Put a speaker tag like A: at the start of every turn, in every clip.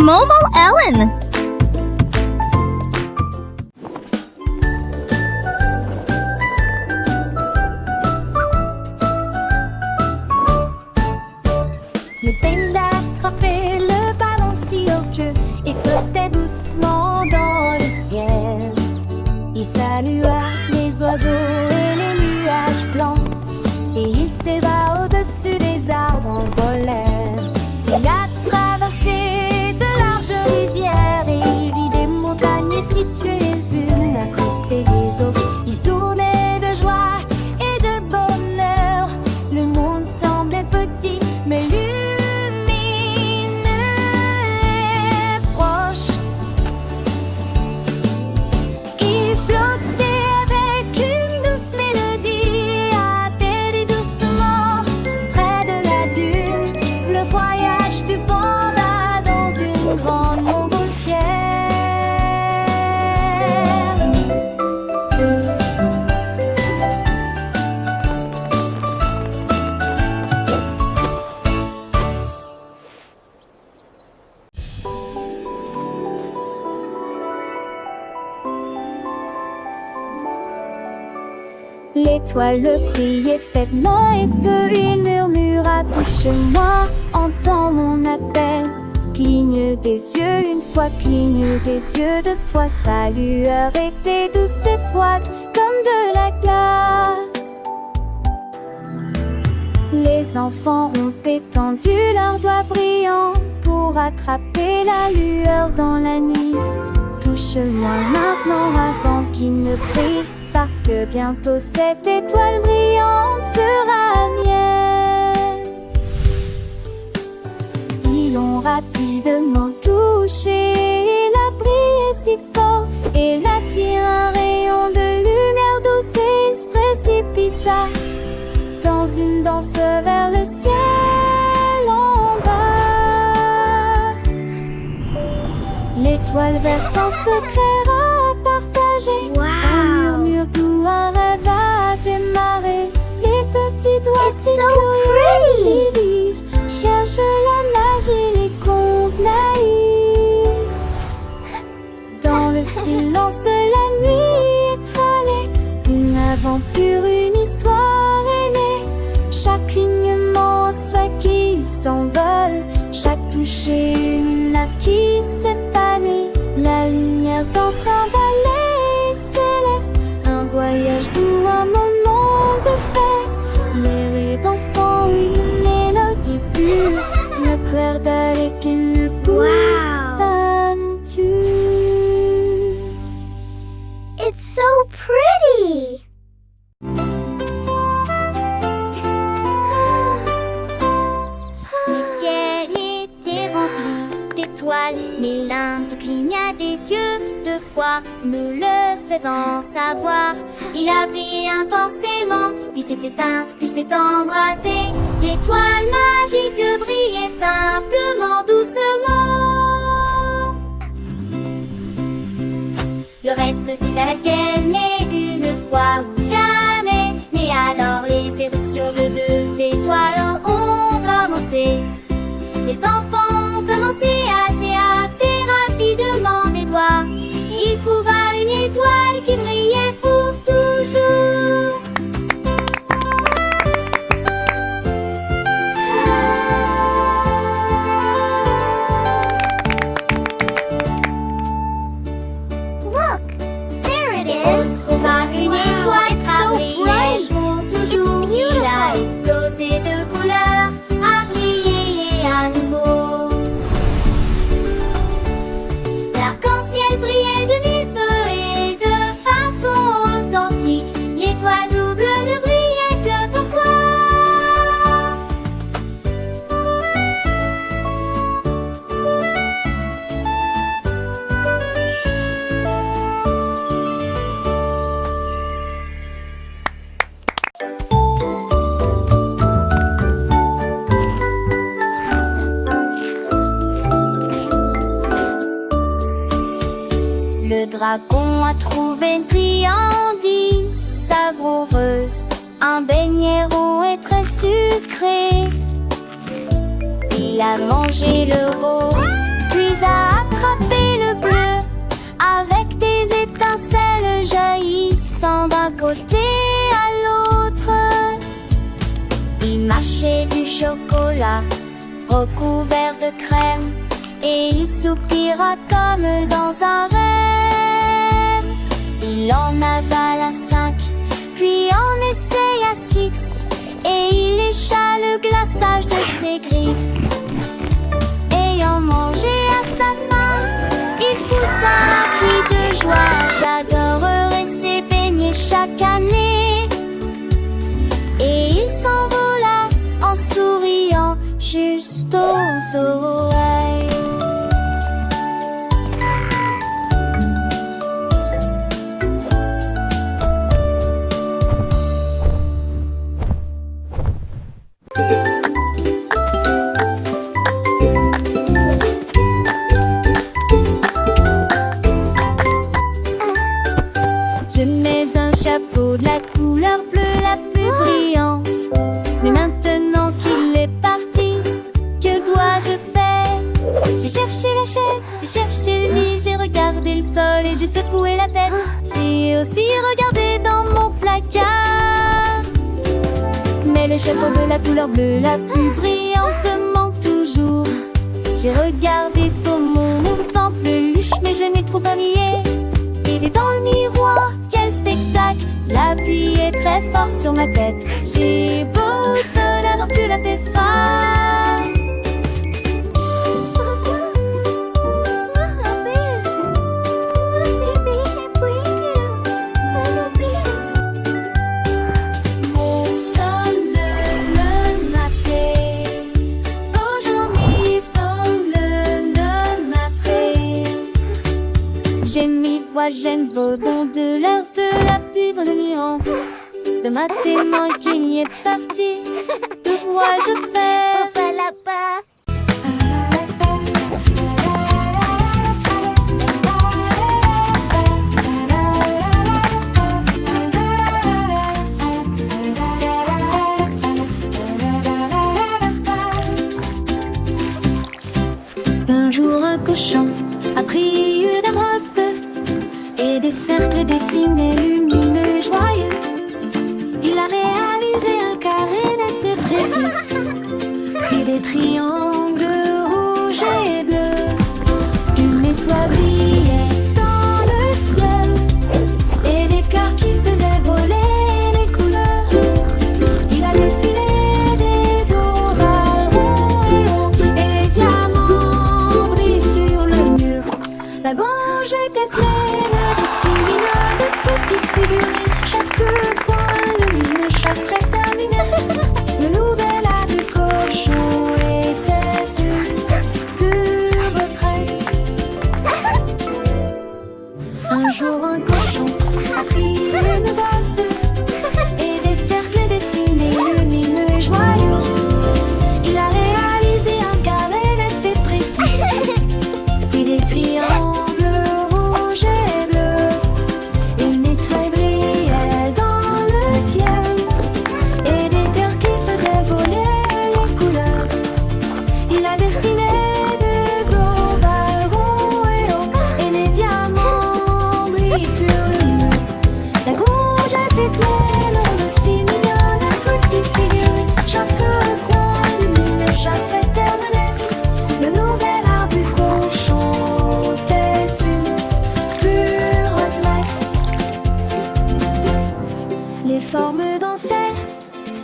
A: Momo Ellen.
B: Le panda attrapait le ballon si haut que il flottait doucement dans le ciel. Il salua les oiseaux et les nuages blancs et il s'éleva au-dessus des arbres en volait. Il a traversé de larges rivières et il vit des montagnes situées les unes à côté des autres. Il tournait de joie et de bonheur. Le monde semblait petit, mais lumineux et proche. Il flottait avec une douce mélodie, atterrit doucement près de la dune. Le voyage du panda dans une grande montgolfière. L'étoile le priait faiblement et peu il murmura: touche-moi, entends mon appel. Cligne des yeux une fois, cligne des yeux deux fois. Sa lueur était douce et froide comme de la glace. Les enfants ont étendu leurs doigts brillants pour attraper la lueur dans la nuit. Touche-moi maintenant avant qu'il ne brille, parce que bientôt cette étoile brillante sera mienne. Ils l'ont rapidement touché, il a brillé si fort, et l'attire un rayon de lumière douce et il se précipita dans une danse vers le ciel en bas. L'étoile verte en secret à partager. Un murmure doux, un rêve a démarré. Les petits doigts si curieux, si vifs cherchent la magie, les contes naïfs. Dans le silence de la nuit étoilée, une aventure, une histoire est née. Chaque clignement, soit qui s'envole, chaque toucher, une nappe qui s'épanouit. La lumière dans un ballet céleste, un voyage doux, un moment de fête. Les rires d'enfants, une mélodie pure, le clair d'aller qui le pousse à nous tuer.
C: It's so pretty!
B: Le ciel était rempli d'étoiles, mais l'un te cligna des yeux deux fois, me le faisant savoir. Il a brillé intensément, puis s'est éteint, puis s'est embrasé. L'étoile magique brillait simplement, doucement. Le reste c'est à la tienne, et une fois ou jamais. Mais alors les éruptions de deux étoiles ont commencé. Les enfants ont commencé à théâtrer rapidement des doigts. Il trouva une étoile qui brillait pour toujours.
C: Look, there it is!
B: On trouva une étoile qui brillait pour toujours. Il a explosé de couleurs, a brillé à nouveau. L'arc-en-ciel brillait de mille feux et de façon authentique. L'étoile double ne brillait que pour toi. Le dragon a trouvé une friandise savoureuse, un beignet roux et très sucré. Il a mangé le rose, puis puis à attraper le bleu avec des étincelles jaillissant d'un côté à l'autre. Il mâchait du chocolat recouvert de crème et il soupira comme dans un rêve. Il en avala 5, puis en essaya 6, et il lécha le glaçage de ses griffes. Ayant mangé à sa faim, il poussa un cri de joie. J'adorerais ces beignets chaque année. Et il s'envola en souriant juste aux oreilles. Je mets un chapeau de la couleur bleue la plus brillante. Mais maintenant qu'il est parti, que dois-je faire? J'ai cherché la chaise, j'ai cherché le lit, j'ai regardé le sol et j'ai secoué la tête. J'ai aussi regardé dans mon placard. Mais le chapeau de la couleur bleue la plus brillante manque toujours. J'ai regardé Saumon, ours en peluche, mais je n'ai trop pas nié. Il est dans le miroir, quel spectacle! L'appui est très fort sur ma tête. J'ai beau sonner, tu l'as fait faim. Mon sonne m'a fait. Aujourd'hui, sonne m'a fait. J'ai mis j'aime Baudon de l'heure de la pub de Lyon. De ma témoin qu'il y est parti. Que dois-je faire? Un jour un cochon a pris une brosse et des cercles dessinés lumineux, joyeux. Il a réalisé un carré net et précis, et des triangles rouges et bleus. Une étoile brillait dans le ciel, et des cœurs qui faisaient voler les couleurs. Il a dessiné des ovales ronds et ronds, et les diamants brillent sur le mur. La grange était pleine petites figurines, chaque coin lumineux, chaque trait terminé. Le nouvel art du cochon était une pure retraite. Un jour un cochon a pris une bosse et des cercles dessinés lumineux et joyeux. Il a réalisé un carré net et précis, puis des triangles rouges et bleus.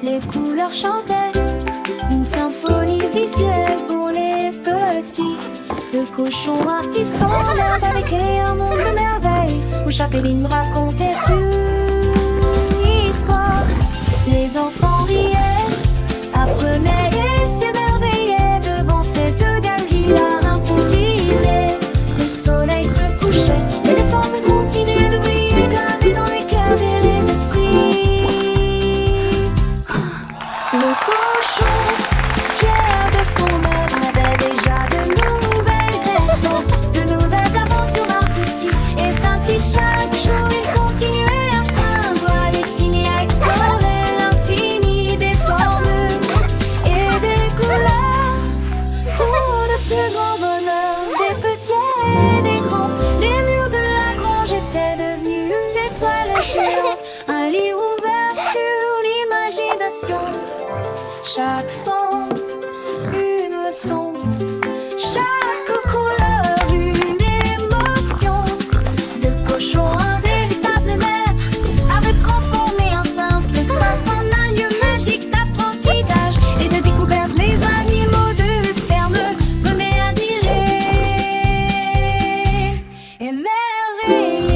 B: Les couleurs chantaient une symphonie visuelle pour les petits. Le cochon artiste en herbe avait créé un monde de merveilles où chaque ligne racontait une histoire. Les enfants riaient, apprenaient et s'émerveillaient devant cette galerie d'art improvisée. Le soleil se couchait et les formes continuaient de briller, gravées dans les cœurs et les esprits. Le cochon, fier de son œuvre, avait déjà de nouvelles créations, de nouvelles aventures artistiques. Éteint chaque jour, il continuait à peindre, à dessiner, à explorer l'infini des formes et des couleurs. Pour le plus grand bonheur des et des grands. Les murs de la grange étaient devenus une étoile géante. Un livre ouvert sur l'imagination. Chaque fond, une leçon. Chaque couleur, une émotion. De cochon, un véritable maître avait transformé un simple espace en un lieu magique d'apprentissage et de découverte. Les animaux de ferme venaient admirer, émerveillés.